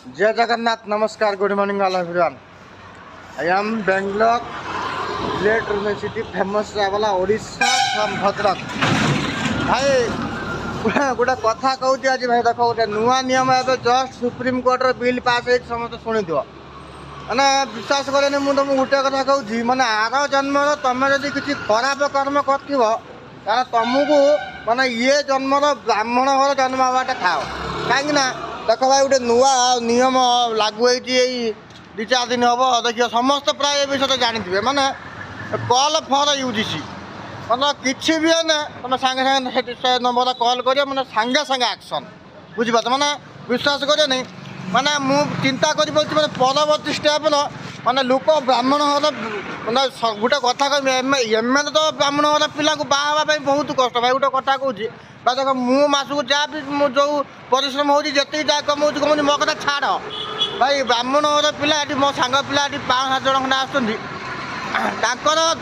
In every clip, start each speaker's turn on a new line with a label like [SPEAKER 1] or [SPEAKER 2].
[SPEAKER 1] जय जगन्नाथ। नमस्कार, good morning all everyone. I am Bangalore great university famous वाला ओडिशा फ्रॉम भद्रक। भाई गोटे कथा कहूँ आज भाई देख गोटे नुआ नियम ए जस्ट सुप्रीम कोर्टर बिल पास हो समस्त शुणी मैंने विश्वास करेनि मुझे तुमको गोटे कथा कहूँ मैंने आर जन्म तुम जब किसी खराब कर्म कर तुमको माने ये जन्म ब्राह्मण घर जन्म हवाटा खाओ कहीं देख भाई गोटे नुआ नियम लागू होती दु चार दिन हम देखिए समस्त प्राय विषय जानते माने कॉल फॉर यूजीसी मतलब किसी भी है तुम सागे सागे नंबर कॉल कर मैंने सागे सागे एक्शन बुझीपार मैंने विश्वास करे नहीं माने मु चिंता कर मैंने परवर्ती स्टेप माने लोक ब्राह्मण घर मैंने गोटे कथा कह एम एल तो ब्राह्मण घर पिला बाहर बहुत कष्ट भाई गोटे कथा कहूँ देख मुसक जहाँ भी जो परिश्रम हो जी जहाँ कमाऊँ कमाऊँ मो कथा छाड़ भाई ब्राह्मण घर पिला मो सांग पिला 5-7 जन खंडे आसुँच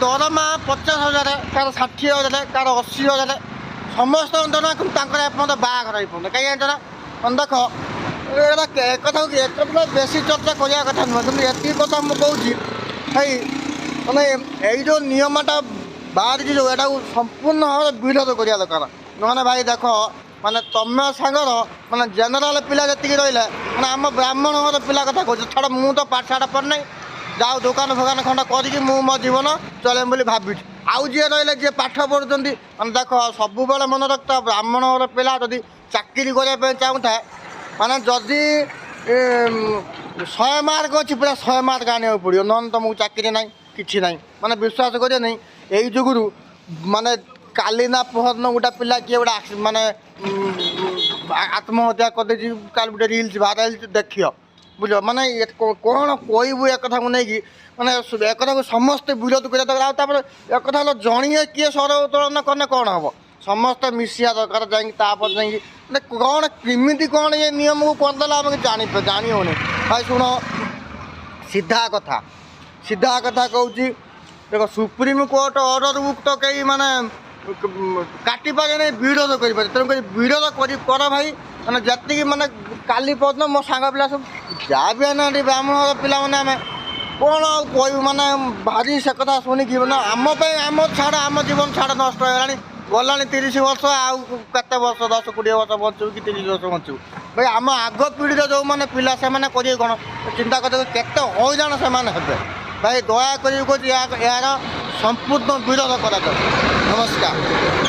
[SPEAKER 1] दरमा 50,000 कार 60,000 कार 80,000 समस्त एपर्त बाहर हो कहीं जाना देख एक कथा एक बेसी चर्चा करवा कथा नुह कि ये कथा मुझे कहूँ भाई मैंने यो नियमटा बाहर जो यहाँ संपूर्ण भाव विरोध करवा दरकार ना भाई देख माने तुम सांगर माने जेनेल पिला जी रही मैंने आम ब्राह्मण घर पिला कथा कहूँ छाड़ मु तो पाठशाठ पढ़ना जाओ दुकान फुकान खंडा करी मो जीवन चलेम बोली भावी आउ जी रही जी पाठ पढ़ुं मैंने देख सब मन रखता ब्राह्मण घर पिला जदि चाकरी करने चाहूँ माने जदि 100 मार्क अच्छी पूरा 100 मार्क आने पड़ो नन तुमको चाकरी ना कि ना माने विश्वास करे नहीं यही जुगुरु माने काली ना पहरन गोटे पिला किए गोटे माने आत्महत्या करदे काल गोटे रिल्स भाइराल देखियो बुझ माने कौन कहबू एक कथा को नहीं माने एक कथा को समस्त विरोध कर एक कथा जड़िए किए स्वर उत्तोलन करने कौन हम समस्त मिसिया दरकार जापर जा कौन किमिति कौन ये नियम को करदे आम जानी होने भाई शुण सीधा कथा कहूँ देख सुप्रीम कोर्ट ऑर्डर बुक तो कहीं माने काटी पारे नहीं विरोध कर तेणुक विरोध कर भाई मैंने जी मैंने काली पद मो सांग पिला सब जहाँ भी है ब्राह्मण पिला मैंने आम कौन कहू माने भारी से कथा शुणिकी ना आम छाड़ आम जीवन छाड़ नष्ट होगा गला 30 वर्ष आउ केते वर्ष 10-20 वर्ष बचू कि 30 वर्ष बचू भाई आम आग पीढ़ी जो मैंने पिला से करेंगे कौन चिंता करते केते हईराण से भाई दया कर यार संपूर्ण विरोध करा। नमस्कार।